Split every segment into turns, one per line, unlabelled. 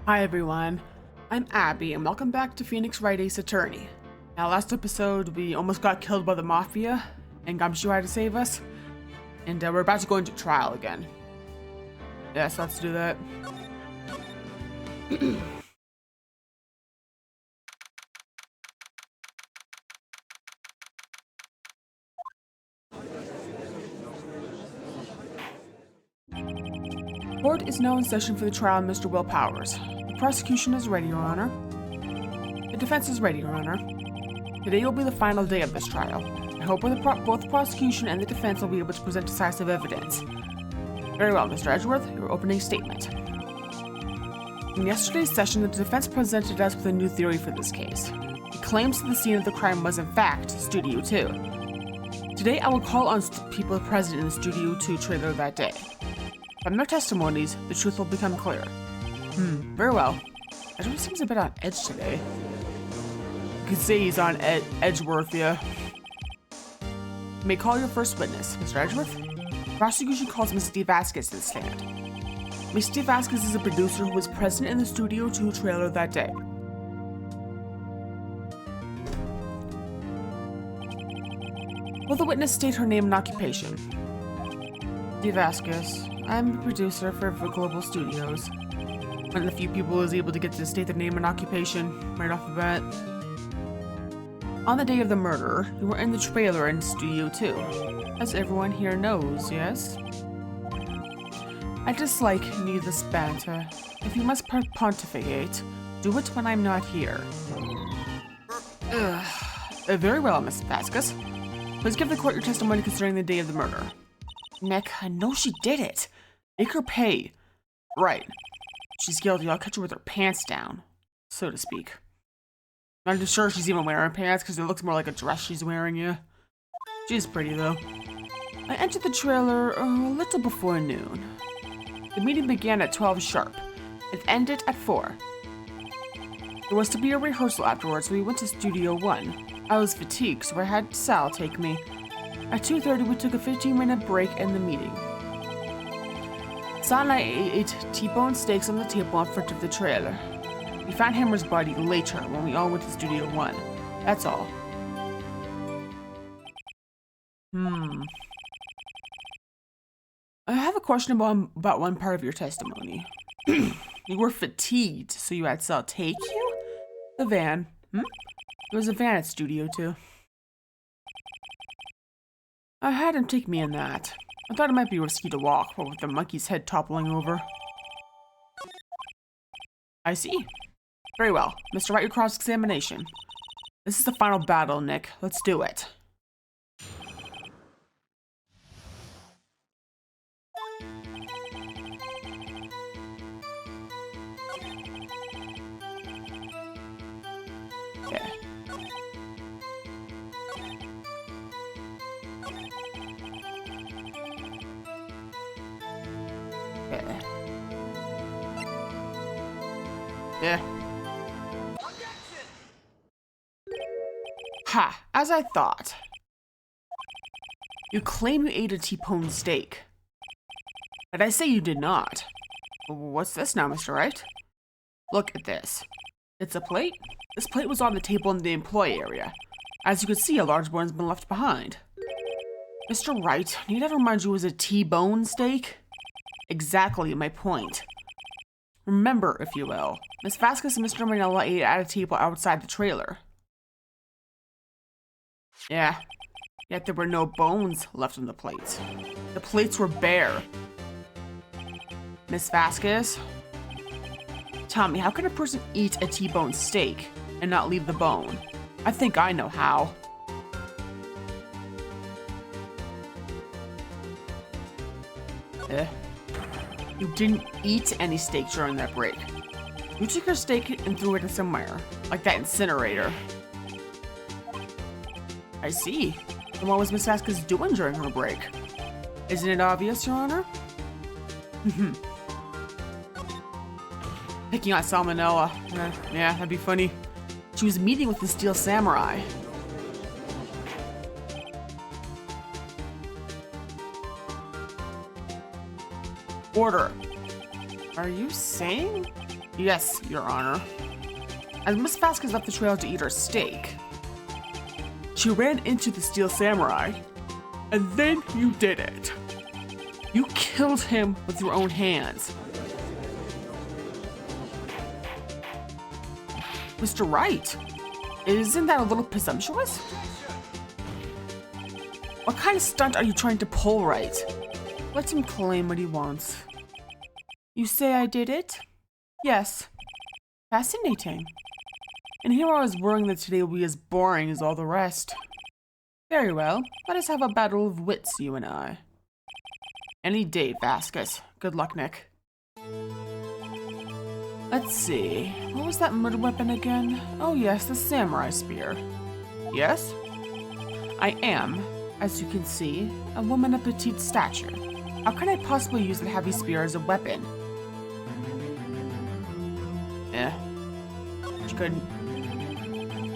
Hi everyone, I'm Abby and welcome back to Phoenix Wright Ace Attorney. Now last episode we almost got killed by the Mafia and Gumshoe had to save us. And we're about to go into trial again. Yes, let's do that. Court is now in session for the trial of Mr. Will Powers. The prosecution is ready, Your Honor. The defense is ready, Your Honor. Today will be the final day of this trial. I hope both the prosecution and the defense will be able to present decisive evidence. Very well, Mr. Edgeworth, your opening statement. In yesterday's session, the defense presented us with a new theory for this case. It claims that the scene of the crime was, in fact, Studio 2. Today, I will call on people present in the Studio 2 trailer that day. From their testimonies, the truth will become clear. Very well. Edgeworth seems a bit on edge today. You could say he's on Edgeworth, yeah. You may call your first witness, Mr. Edgeworth. The prosecution calls Ms. D. Vasquez to the stand. Ms. D. Vasquez is a producer who was present in the Studio 2 trailer that day. Will the witness state her name and occupation? D. Vasquez. I'm a producer for Global Studios. One of the few people who is able to get to state their name and occupation right off the bat. On the day of the murder, you were in the trailer in Studio 2. As everyone here knows, yes? I dislike needless banter. If you must pontificate, do it when I'm not here. Very well, Miss Vasquez. Please give the court your testimony concerning the day of the murder. Nick, I know she did it. Make her pay. Right. She's guilty. I'll catch her with her pants down, so to speak. I'm not sure she's even wearing pants because it looks more like a dress she's wearing, yeah. She's pretty, though. I entered the trailer a little before noon. The meeting began at 12 sharp. It ended at 4. There was to be a rehearsal afterwards, so we went to Studio 1. I was fatigued, so I had Sal take me. At 2:30, we took a 15-minute break in the meeting. Sal and I ate T-bone steaks on the table in front of the trailer. We found Hammer's body later when we all went to Studio 1. That's all. I have a question about one part of your testimony. You were fatigued, so you had Sal take you? The van. There was a van at Studio 2. I had him take me in that. I thought it might be risky to walk, but with the monkey's head toppling over. I see. Very well. Mr. Wright, your cross-examination. This is the final battle, Nick. Let's do it. Okay. Yeah. Ha! As I thought. You claim you ate a T-bone steak. But I say you did not. What's this now, Mr. Wright? Look at this. It's a plate? This plate was on the table in the employee area. As you can see, a large bone's been left behind. Mr. Wright, need I remind you it was a T-bone steak? Exactly my point. Remember, if you will, Miss Vasquez and Mr. Manella ate at a table outside the trailer. Yeah, yet there were no bones left on the plates. The plates were bare. Miss Vasquez? Tell me, how can a person eat a T-bone steak and not leave the bone? I think I know how. You didn't eat any steak during that break. You took your steak and threw it somewhere, like that incinerator. I see. And what was Miss Vasquez doing during her break? Isn't it obvious, Your Honor? Picking on salmonella. Yeah, that'd be funny. She was meeting with the Steel Samurai. Order. Are you saying Yes, Your Honor. As Miss Vasquez left the trail to eat her steak, she ran into the Steel Samurai, and then you did it. You killed him with your own hands. Mr. Wright, isn't that a little presumptuous? What kind of stunt are you trying to pull, Wright? Let him claim what he wants. You say I did it? Yes. Fascinating. And here I was worrying that today will be as boring as all the rest. Very well, let us have a battle of wits, you and I. Any day, Vasquez. Good luck, Nick. Let's see, what was that murder weapon again? Oh yes, the samurai spear. Yes? I am, as you can see, a woman of petite stature. How can I possibly use the heavy spear as a weapon? You couldn't.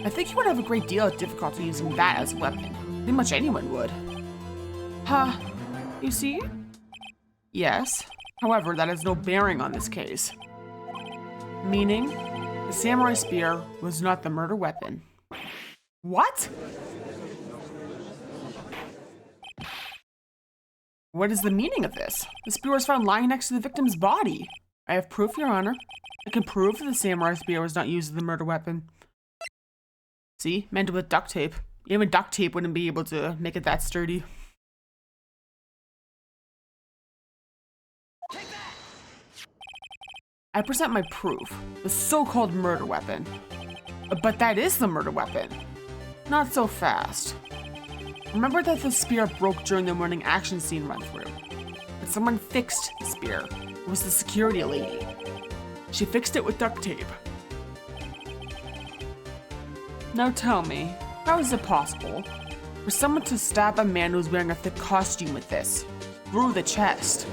I think you would have a great deal of difficulty using that as a weapon. Pretty much anyone would. Huh, you see? Yes. However, that has no bearing on this case. Meaning, the samurai spear was not the murder weapon. What? What is the meaning of this? The spear was found lying next to the victim's body. I have proof, Your Honor. I can prove that the samurai spear was not used as the murder weapon. See? Meant with duct tape. Even duct tape wouldn't be able to make it that sturdy. I present my proof, the so-called murder weapon. But that is the murder weapon. Not so fast. Remember that the spear broke during the morning action scene run-through. But someone fixed the spear. It was the security lady. She fixed it with duct tape. Now tell me, how is it possible for someone to stab a man who's wearing a thick costume with this? Through the chest.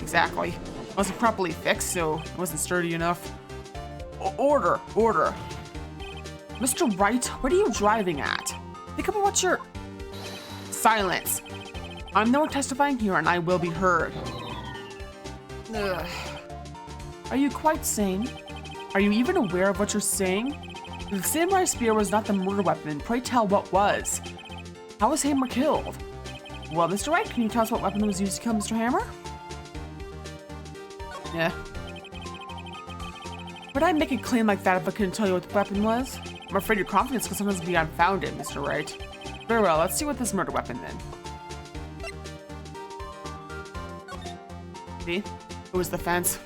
Exactly. It wasn't properly fixed, so it wasn't sturdy enough. Order. Mr. Wright, what are you driving at? Think about what you're... Silence. I'm the one testifying here and I will be heard. Ugh. Are you quite sane? Are you even aware of what you're saying? The samurai spear was not the murder weapon. Pray tell what was. How was Hammer killed? Well, Mr. Wright, can you tell us what weapon was used to kill Mr. Hammer? Yeah. Would I make a claim like that if I couldn't tell you what the weapon was? I'm afraid your confidence can sometimes be unfounded, Mr. Wright. Very well, let's see what this murder weapon then. See? It was the fence.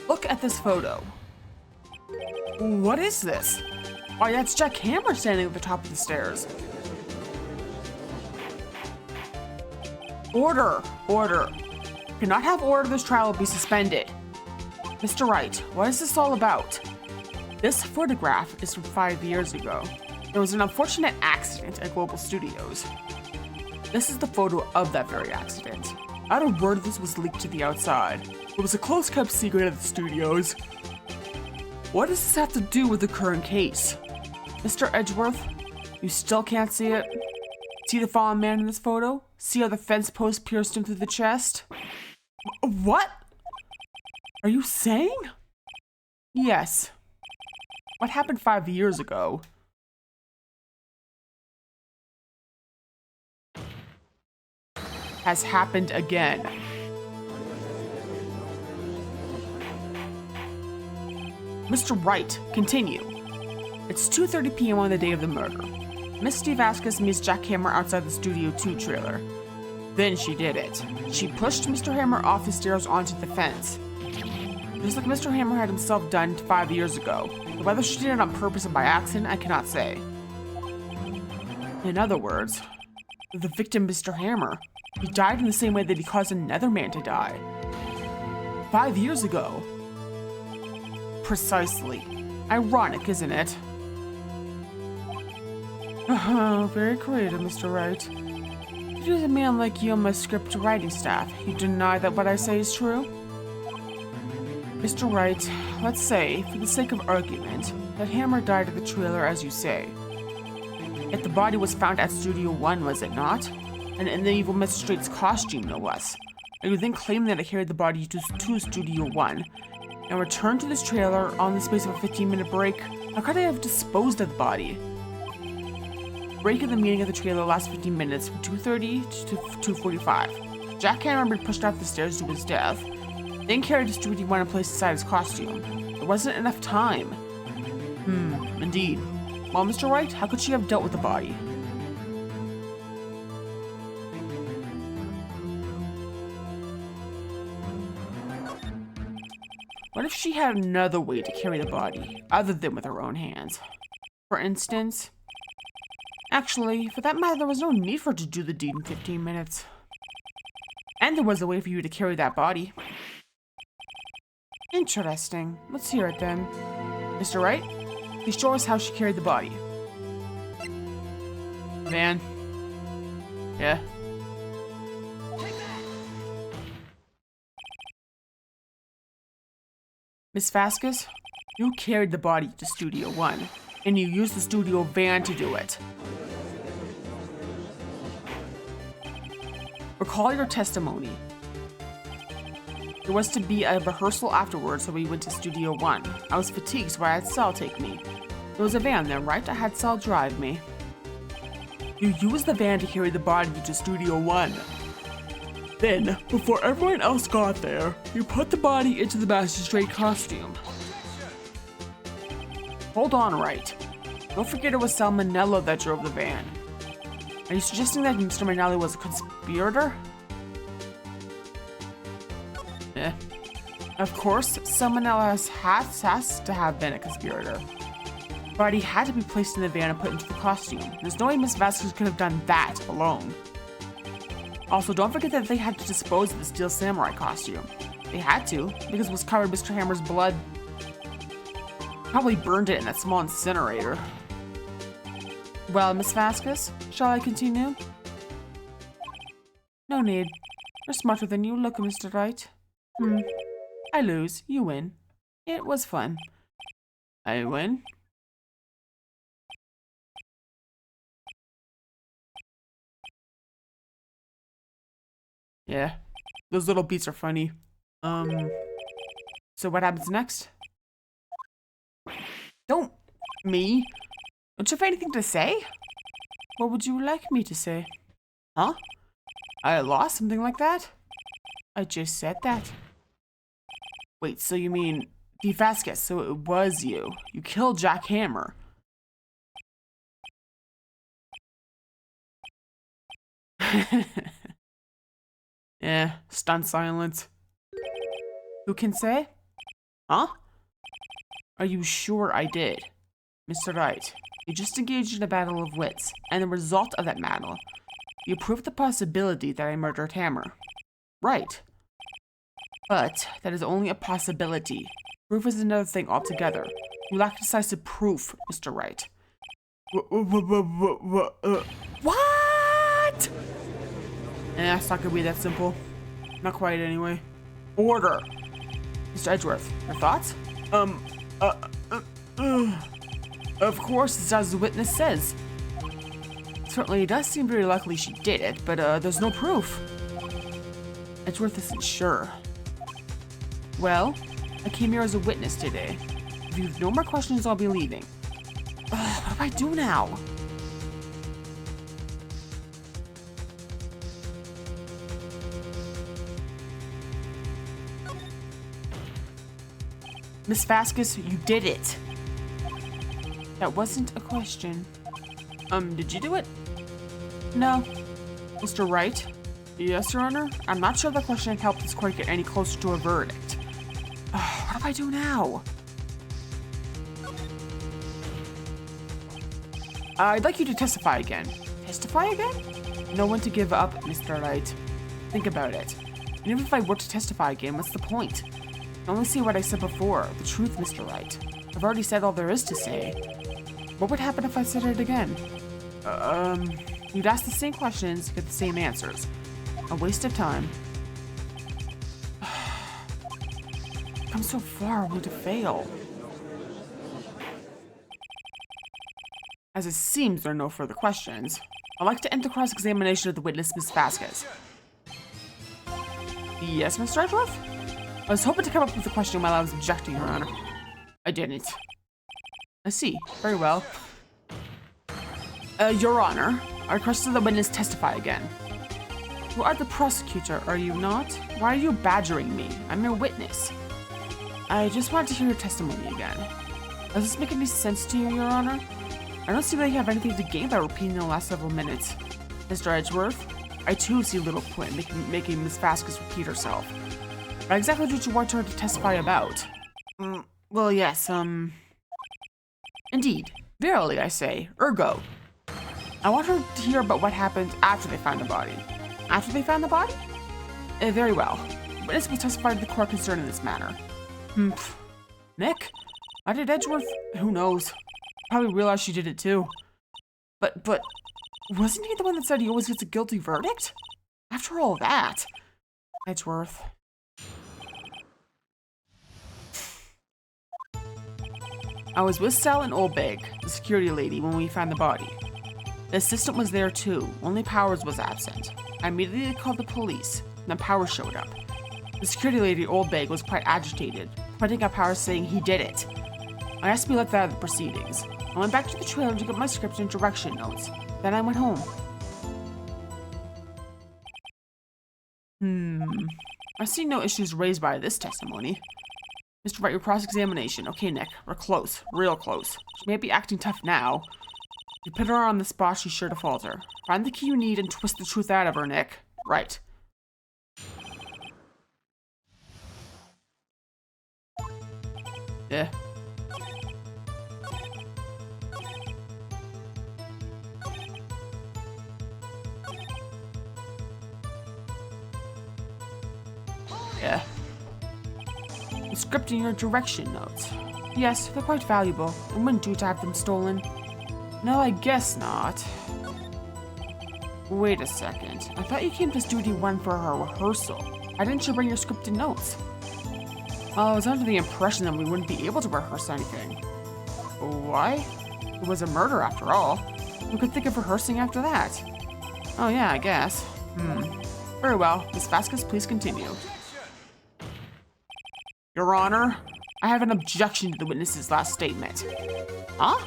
Look at this photo. What is this? Why, that's Jack Hammer standing at the top of the stairs. Order. You cannot have order. This trial will be suspended. Mr. Wright, what is this all about? This photograph is from 5 years ago. There was an unfortunate accident at Global Studios. This is the photo of that very accident. Not a word of this was leaked to the outside. It was a close-kept secret at the studios. What does this have to do with the current case? Mr. Edgeworth, you still can't see it? See the fallen man in this photo? See how the fence post pierced him through the chest? What? Are you saying? Yes. What happened 5 years ago has happened again. Mr. Wright, continue. It's 2:30 p.m. on the day of the murder. Misty Vasquez meets Jack Hammer outside the Studio 2 trailer. Then she did it. She pushed Mr. Hammer off the stairs onto the fence. Just like Mr. Hammer had himself done 5 years ago. Whether she did it on purpose or by accident, I cannot say. In other words, the victim, Mr. Hammer, he died in the same way that he caused another man to die. 5 years ago. Precisely. Ironic, isn't it? Very creative, Mr. Wright. There's a man like you on my script writing staff. You deny that what I say is true? Mr. Wright, let's say, for the sake of argument, that Hammer died at the trailer as you say. Yet the body was found at Studio 1, was it not? And in the evil magistrate's costume, no less. I would then claim that I carried the body to Studio 1 and returned to this trailer on the space of a 15-minute break. How could I have disposed of the body? Break in the meeting of the trailer lasts 15 minutes from 2:30 to 2:45. Jack Hammer pushed off the stairs to his death, then carried to Studio 1 and placed aside his costume. There wasn't enough time. Indeed. Well, Mr. Wright, how could she have dealt with the body? What if she had another way to carry the body, other than with her own hands? For instance... Actually, for that matter, there was no need for her to do the deed in 15 minutes. And there was a way for you to carry that body. Interesting. Let's hear it then. Mr. Wright, please show us how she carried the body. Van. Yeah. Miss Vasquez, you carried the body to Studio 1, and you used the studio van to do it. Recall your testimony. There was to be a rehearsal afterwards, so we went to Studio 1. I was fatigued, so I had Sal take me. There was a van there, right? I had Sal drive me. You used the van to carry the body to Studio 1. Then, before everyone else got there, you put the body into the magistrate costume. Hold on, Wright. Don't forget it was Salmonella that drove the van. Are you suggesting that Mr. Manelli was a conspirator? Of course, Salmonella has to have been a conspirator. The body had to be placed in the van and put into the costume. There's no way Miss Vasquez could have done that alone. Also, don't forget that they had to dispose of the Steel Samurai costume. They had to, because it was covered in Mr. Hammer's blood. Probably burned it in that small incinerator. Well, Miss Vasquez, shall I continue? No need. You're smarter than you look, Mr. Wright. I lose. You win. It was fun. I win? Yeah. Those little beats are funny. So what happens next? Don't... Me? Don't you have anything to say? What would you like me to say? Huh? I lost something like that? I just said that. Wait, so you mean... D. Vasquez, so it was you. You killed Jack Hammer. Yeah, stunned silence. Who can say? Huh? Are you sure I did? Mr. Wright, you just engaged in a battle of wits, and the result of that battle, you proved the possibility that I murdered Hammer. Right. But that is only a possibility. Proof is another thing altogether. You lack decisive proof, Mr. Wright. What? It's not gonna be that simple. Not quite, anyway. Order! Mr. Edgeworth, your thoughts? Of course, it's as the witness says. Certainly, it does seem very likely she did it, but there's no proof. Edgeworth isn't sure. Well, I came here as a witness today. If you have no more questions, I'll be leaving. What do I do now? Miss Vasquez, you did it. That wasn't a question. Did you do it? No. Mr. Wright? Yes, Your Honor? I'm not sure the question helped this court get any closer to a verdict. What do I do now? I'd like you to testify again. Testify again? No one to give up, Mr. Wright. Think about it. And even if I were to testify again, what's the point? I only say what I said before, the truth, Mr. Wright. I've already said all there is to say. What would happen if I said it again? You'd ask the same questions, get the same answers. A waste of time. Come so far only to fail. As it seems there are no further questions, I'd like to end the cross-examination of the witness, Miss Vasquez. Yes, Mr. Edgeworth? I was hoping to come up with a question while I was objecting, Your Honor. I didn't. I see. Very well. Your Honor, I request that the witness testify again. You are the prosecutor, are you not? Why are you badgering me? I'm your witness. I just wanted to hear your testimony again. Does this make any sense to you, Your Honor? I don't see that you have anything to gain by repeating the last several minutes. Mr. Edgeworth, I too see little point making Miss Vasquez repeat herself. But exactly what you want her to testify about? Well, yes, Indeed. Verily, I say. Ergo. I want her to hear about what happened after they found the body. After they found the body? Very well. Witness will testify to the court concerning this matter. Nick? Why did Edgeworth? Who knows? Probably realized she did it too. But, wasn't he the one that said he always gets a guilty verdict? After all that. Edgeworth. I was with Sal and Oldbag, the security lady, when we found the body. The assistant was there too, only Powers was absent. I immediately called the police, and then Powers showed up. The security lady, Oldbag, was quite agitated, pointing at Powers saying he did it. I asked to be left out of the proceedings. I went back to the trailer to get my script and direction notes. Then I went home. I see no issues raised by this testimony. Mr. Wright, your cross-examination. Okay, Nick, we're close, real close. She may be acting tough now. You put her on the spot, she's sure to falter. Find the key you need and twist the truth out of her, Nick. Right. Yeah. Yeah. The script and your direction notes. Yes, they're quite valuable. It wouldn't do to have them stolen. No, I guess not. Wait a second. I thought you came to Studio 1 for a rehearsal. Why didn't you bring your script and notes? I was under the impression that we wouldn't be able to rehearse anything. Why? It was a murder after all. Who could think of rehearsing after that? Oh yeah, I guess. Very well. Miss Vasquez, please continue. Your Honor, I have an objection to the witness's last statement. Huh?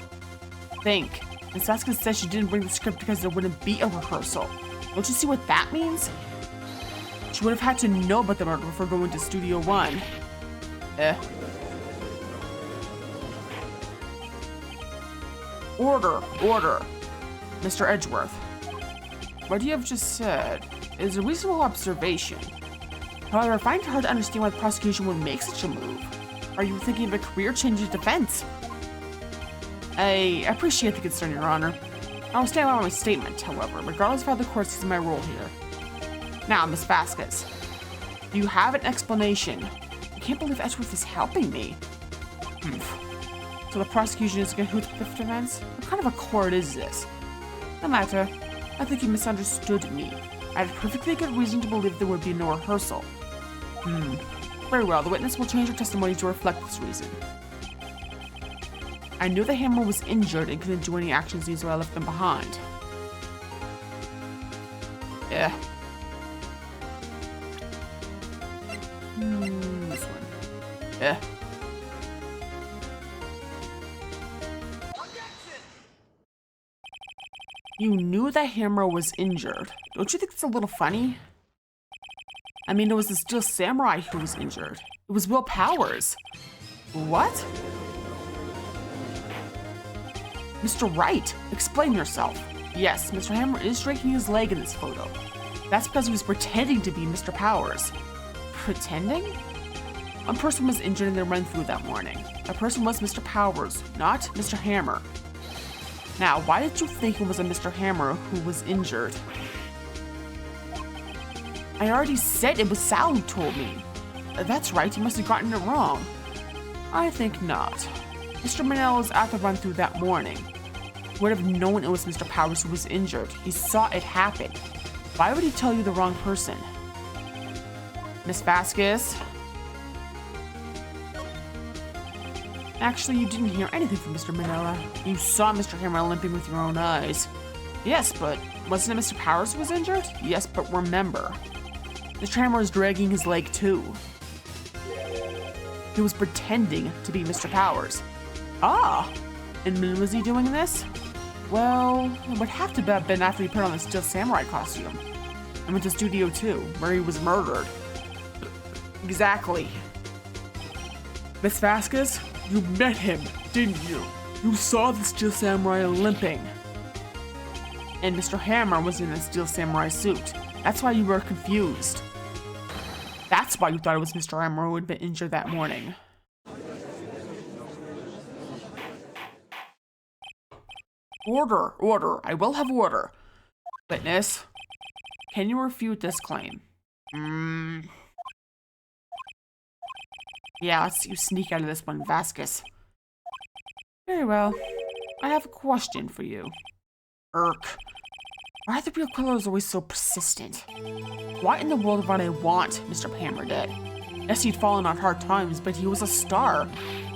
Think. Miss Vasquez says she didn't bring the script because there wouldn't be a rehearsal. Don't you see what that means? She would have had to know about the murder before going to Studio 1. Order. Mr. Edgeworth. What you have just said is a reasonable observation. However, I find it hard to understand why the prosecution would make such a move. Are you thinking of a career-changing defense? I appreciate the concern, Your Honor. I will stand by my statement, however, regardless of how the court sees my role here. Now, Miss Vasquez, do you have an explanation? I can't believe Edgeworth is helping me. So the prosecution is going to hoot with the defense? What kind of a court is this? No matter. I think you misunderstood me. I had a perfectly good reason to believe there would be no rehearsal. Very well, the witness will change her testimony to reflect this reason. I knew the hammer was injured and couldn't do any actions these while I left them behind. Yeah. This one. Yeah. You knew the hammer was injured. Don't you think it's a little funny? I mean, it was the Steel Samurai who was injured. It was Will Powers. What? Mr. Wright, explain yourself. Yes, Mr. Hammer is striking his leg in this photo. That's because he was pretending to be Mr. Powers. Pretending? One person was injured in their run-through that morning. That person was Mr. Powers, not Mr. Hammer. Now, why did you think it was a Mr. Hammer who was injured? I already said it was Sal who told me. That's right, you must have gotten it wrong. I think not. Mr. Manel was at the run-through that morning. He would have known it was Mr. Powers who was injured. He saw it happen. Why would he tell you the wrong person? Miss Vasquez? Actually, you didn't hear anything from Mr. Manila. You saw Mr. Hammer limping with your own eyes. Yes, but wasn't it Mr. Powers who was injured? Yes, but remember, Mr. Hammer was dragging his leg too. He was pretending to be Mr. Powers. Ah! And when was he doing this? Well, it would have to have been after he put on the Steel Samurai costume and went to Studio 2, where he was murdered. Exactly. Miss Vasquez, you met him, didn't you? You saw the Steel Samurai limping. And Mr. Hammer was in a Steel Samurai suit. That's why you were confused. That's why you thought it was Mr. Hammer who had been injured that morning. Order, order. I will have order. Witness, can you refute this claim? Yeah, let's see you sneak out of this one, Vasquez. Very well. I have a question for you. Irk. Why are the real killers always so persistent? Why in the world would I want Mr. Hammer dead? Yes, he'd fallen on hard times, but he was a star.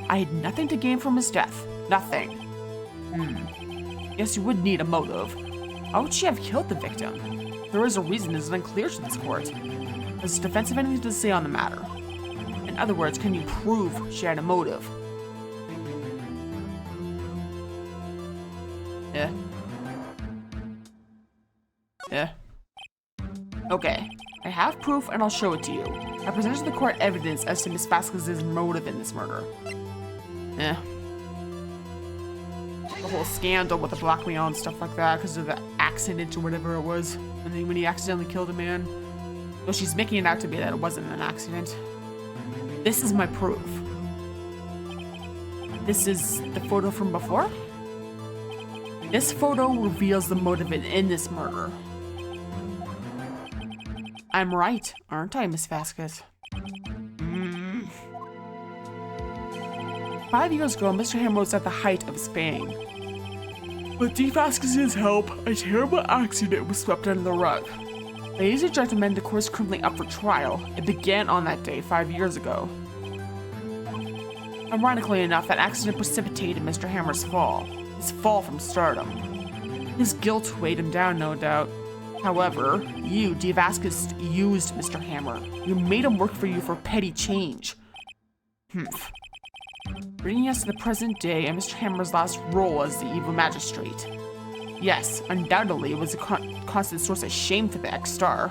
I had nothing to gain from his death. Nothing. Yes, you would need a motive. Why would she have killed the victim? There is a reason that is unclear to this court. Does the defense have anything to say on the matter? In other words, can you prove she had a motive? Yeah. Okay, I have proof and I'll show it to you. I presented to the court evidence as to Miss Vasquez's motive in this murder. The whole scandal with the blackmail and stuff like that because of the accident or whatever it was. And then when he accidentally killed a man. Well, she's making it out to be that it wasn't an accident. This is my proof. This is the photo from before? This photo reveals the motive in this murder. I'm right, aren't I, Miss Vasquez? 5 years ago, Mr. Hammer was at the height of his fame. With D. Vasquez's help, a terrible accident was swept under the rug. Ladies and gentlemen, the court is currently up for trial. It began on that day 5 years ago. Ironically enough, that accident precipitated Mr. Hammer's fall. His fall from stardom. His guilt weighed him down, no doubt. However, you, D. Vasquez, used Mr. Hammer. You made him work for you for petty change. Bringing us to the present day and Mr. Hammer's last role as the evil magistrate. Yes, undoubtedly it was a constant source of shame for the ex-star.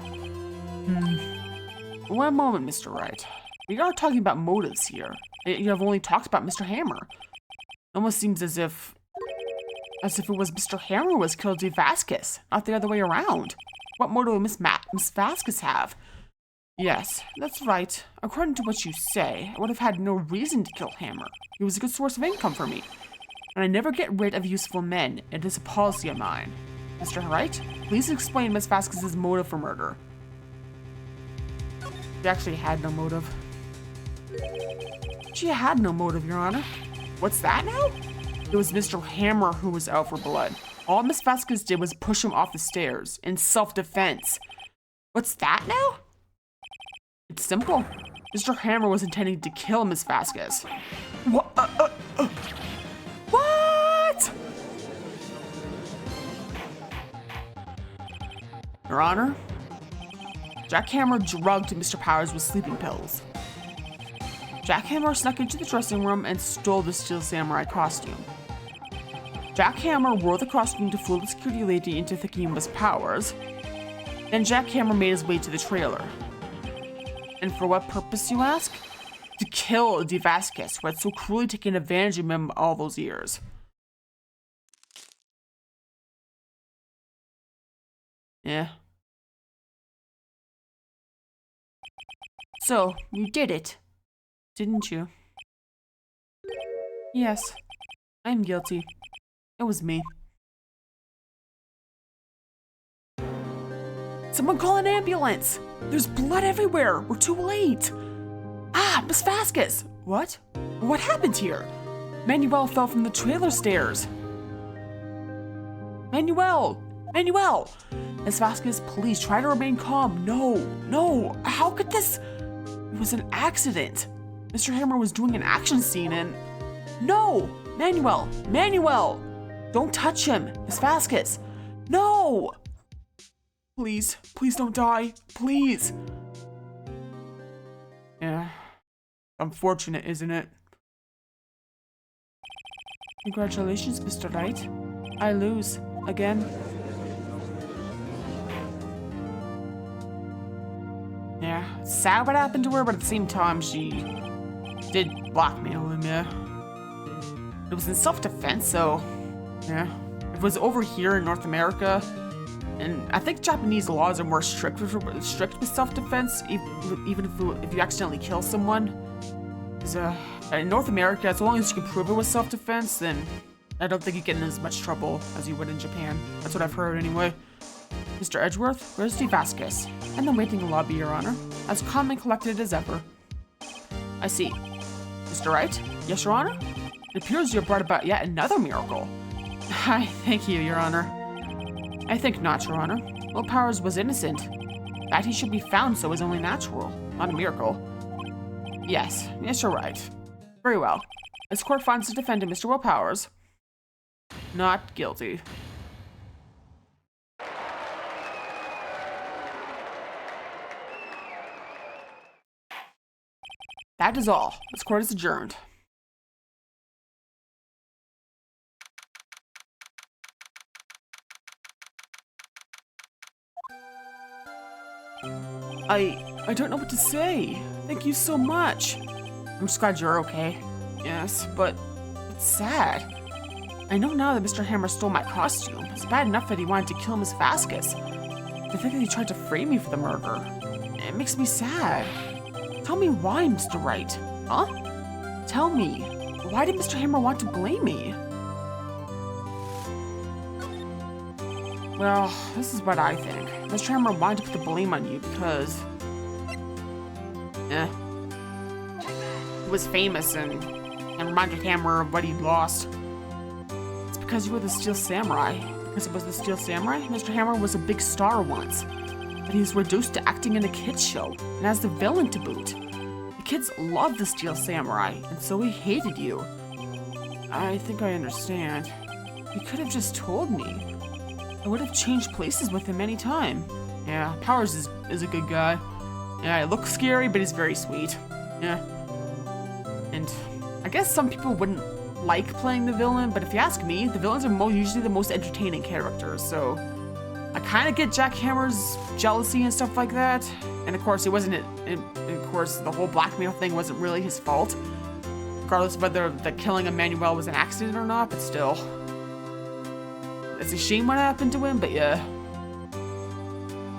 One moment, Mr. Wright. We are talking about motives here. You have only talked about Mr. Hammer. It almost seems as if it was Mr. Hammer who was killed D. Vasquez, not the other way around. What motive would Miss Vasquez have? Yes, that's right. According to what you say, I would have had no reason to kill Hammer. He was a good source of income for me. And I never get rid of useful men. It is a policy of mine. Mr. Wright, please explain Miss Vasquez's motive for murder. She actually had no motive. She had no motive, Your Honor. What's that now? It was Mr. Hammer who was out for blood. All Miss Vasquez did was push him off the stairs in self-defense. What's that now? It's simple. Mr. Hammer was intending to kill Miss Vasquez. What? What? Your Honor, Jack Hammer drugged Mr. Powers with sleeping pills. Jack Hammer snuck into the dressing room and stole the Steel Samurai costume. Jack Hammer wore the costume to fool the security lady into thinking it was Powers. Then Jack Hammer made his way to the trailer. And for what purpose, you ask? To kill D. Vasquez, who had so cruelly taken advantage of him all those years. Yeah. So, you did it, didn't you? Yes, I'm guilty. It was me. Someone call an ambulance! There's blood everywhere! We're too late! Ah, Miss Vasquez! What? What happened here? Manuel fell from the trailer stairs. Manuel! Manuel! Miss Vasquez, please try to remain calm. No, how could this? It was an accident. Mr. Hammer was doing an action scene and... No! Manuel! Don't touch him! Miss Vasquez! No! Please, please don't die. Please. Yeah. Unfortunate, isn't it? Congratulations, Mr. Wright. I lose. Again. Yeah, it's sad what happened to her, but at the same time, she did blackmail him, yeah. It was in self-defense, so, yeah. It was over here in North America, and I think Japanese laws are more strict with self-defense, even if you accidentally kill someone. Because in North America, as long as you can prove it was self-defense, then I don't think you get in as much trouble as you would in Japan. That's what I've heard anyway. Mr. Edgeworth, where's the Vasquez? In the waiting lobby, Your Honor. As calm and collected as ever. I see. Mr. Wright? Yes, Your Honor? It appears you have brought about yet another miracle. I thank you, Your Honor. I think not, Your Honor. Will Powers was innocent. That he should be found so is only natural, not a miracle. Yes, you're right. Very well. This court finds the defendant, Mr. Will Powers, not guilty. That is all. This court is adjourned. I don't know what to say. Thank you so much. I'm just glad you're okay. Yes, but it's sad. I know now that Mr. Hammer stole my costume. It's bad enough that he wanted to kill Miss Vasquez. The fact that he tried to frame me for the murder, it makes me sad. Tell me why, Mr. Wright. Huh? Tell me, why did Mr. Hammer want to blame me? Well, this is what I think. Mr. Hammer wanted to put the blame on you because... he was famous and reminded Hammer of what he'd lost. It's because you were the Steel Samurai. Because it was the Steel Samurai, Mr. Hammer was a big star once. But he was reduced to acting in a kids show, and as the villain to boot. The kids loved the Steel Samurai, and so he hated you. I think I understand. You could have just told me. I would have changed places with him any time. Yeah, Powers is a good guy. Yeah, he looks scary, but he's very sweet. Yeah. And I guess some people wouldn't like playing the villain, but if you ask me, the villains are usually the most entertaining characters, so I kind of get Jack Hammer's jealousy and stuff like that. And of course, of course, the whole blackmail thing wasn't really his fault, regardless of whether the killing of Manuel was an accident or not, but still. It's a shame what happened to him, but yeah.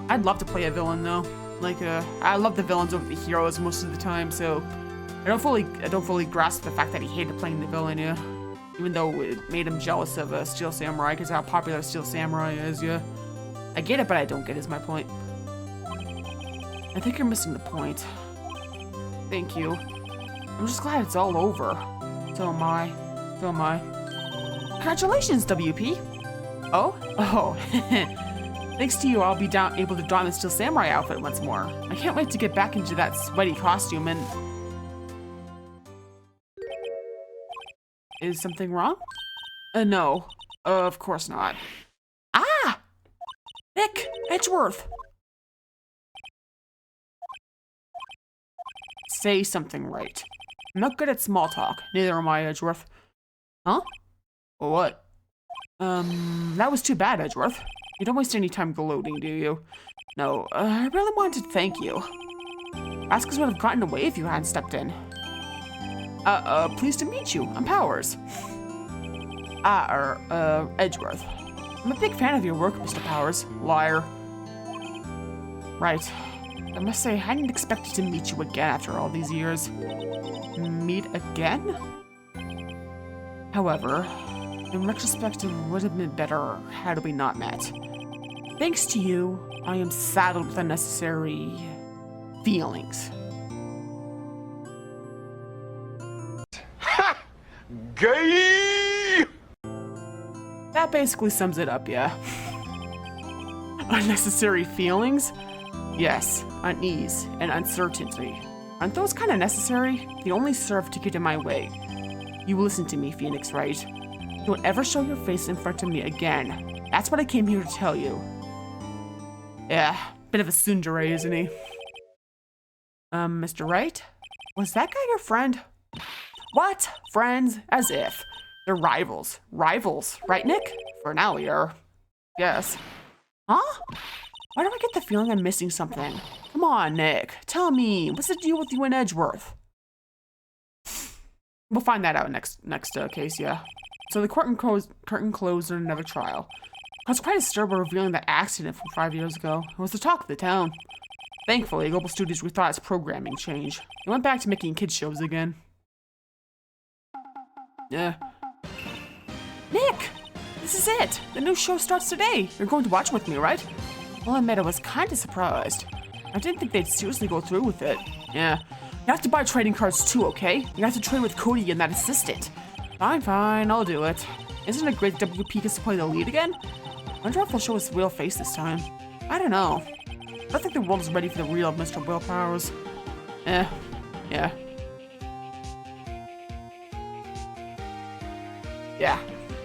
I'd love to play a villain though. Like, I love the villains over the heroes most of the time, so I don't fully grasp the fact that he hated playing the villain, yeah. Even though it made him jealous of Steel Samurai, because how popular Steel Samurai is, yeah. I get it, but I don't get it, is my point. I think you're missing the point. Thank you. I'm just glad it's all over. So am I. So am I. Congratulations, WP! Oh? Oh. Thanks to you, I'll be able to don the Steel Samurai outfit once more. I can't wait to get back into that sweaty costume and... Is something wrong? No. Of course not. Ah! Nick! Edgeworth! Say something right. I'm not good at small talk. Neither am I, Edgeworth. Huh? What? That was too bad, Edgeworth. You don't waste any time gloating, do you? No, I really wanted to thank you. Vasquez would have gotten away if you hadn't stepped in. Pleased to meet you. I'm Powers. Edgeworth. I'm a big fan of your work, Mr. Powers. Liar. Right. I must say, I hadn't expected to meet you again after all these years. Meet again? However, in retrospect, it would have been better had we not met. Thanks to you, I am saddled with unnecessary feelings.
Ha! Gay!
That basically sums it up, yeah. Unnecessary feelings? Yes, unease and uncertainty. Aren't those kind of necessary? They only serve to get in my way. You listen to me, Phoenix Wright. Don't ever show your face in front of me again. That's what I came here to tell you. Yeah, bit of a tsundere, isn't he? Mr. Wright? Was that guy your friend? What? Friends? As if. They're rivals. Rivals, right, Nick? For now, we are. Yes. Huh? Why do I get the feeling I'm missing something? Come on, Nick. Tell me, what's the deal with you and Edgeworth? We'll find that out next case, yeah. So the curtain closed on another trial. I was quite disturbed by revealing that accident from 5 years ago. It was the talk of the town. Thankfully, Global Studios rethought its programming change. They went back to making kids shows again. Yeah. Nick! This is it! The new show starts today. You're going to watch with me, right? Well, I admit I was kinda surprised. I didn't think they'd seriously go through with it. Yeah. You have to buy trading cards too, okay? You have to trade with Cody and that assistant. Fine, I'll do it. Isn't it great that WP gets to play the lead again? I wonder if they'll show his real face this time. I don't know. I don't think the world is ready for the real Mr. Will Powers. Yeah. Yeah.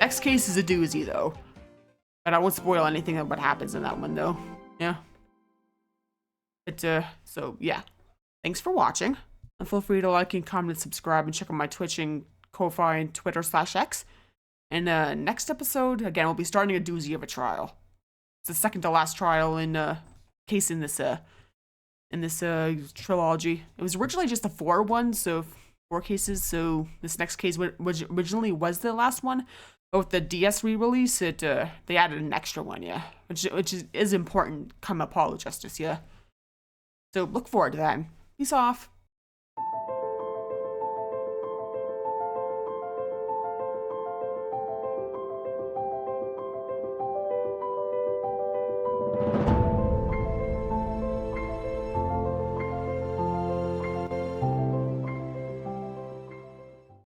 Next case is a doozy, though. But I won't spoil anything of what happens in that one, though. Yeah. But, so, yeah. Thanks for watching. And feel free to like and comment and subscribe and check out my Twitch and Ko-Fi and Twitter/X. And, next episode, again, we'll be starting a doozy of a trial. It's the second to last trial in, case in this trilogy. It was originally just a 4 one, so 4 cases, so this next case which originally was the last one. But with the DS re-release, they added an extra one, yeah. Which is important come Apollo Justice, yeah. So look forward to that. Peace off.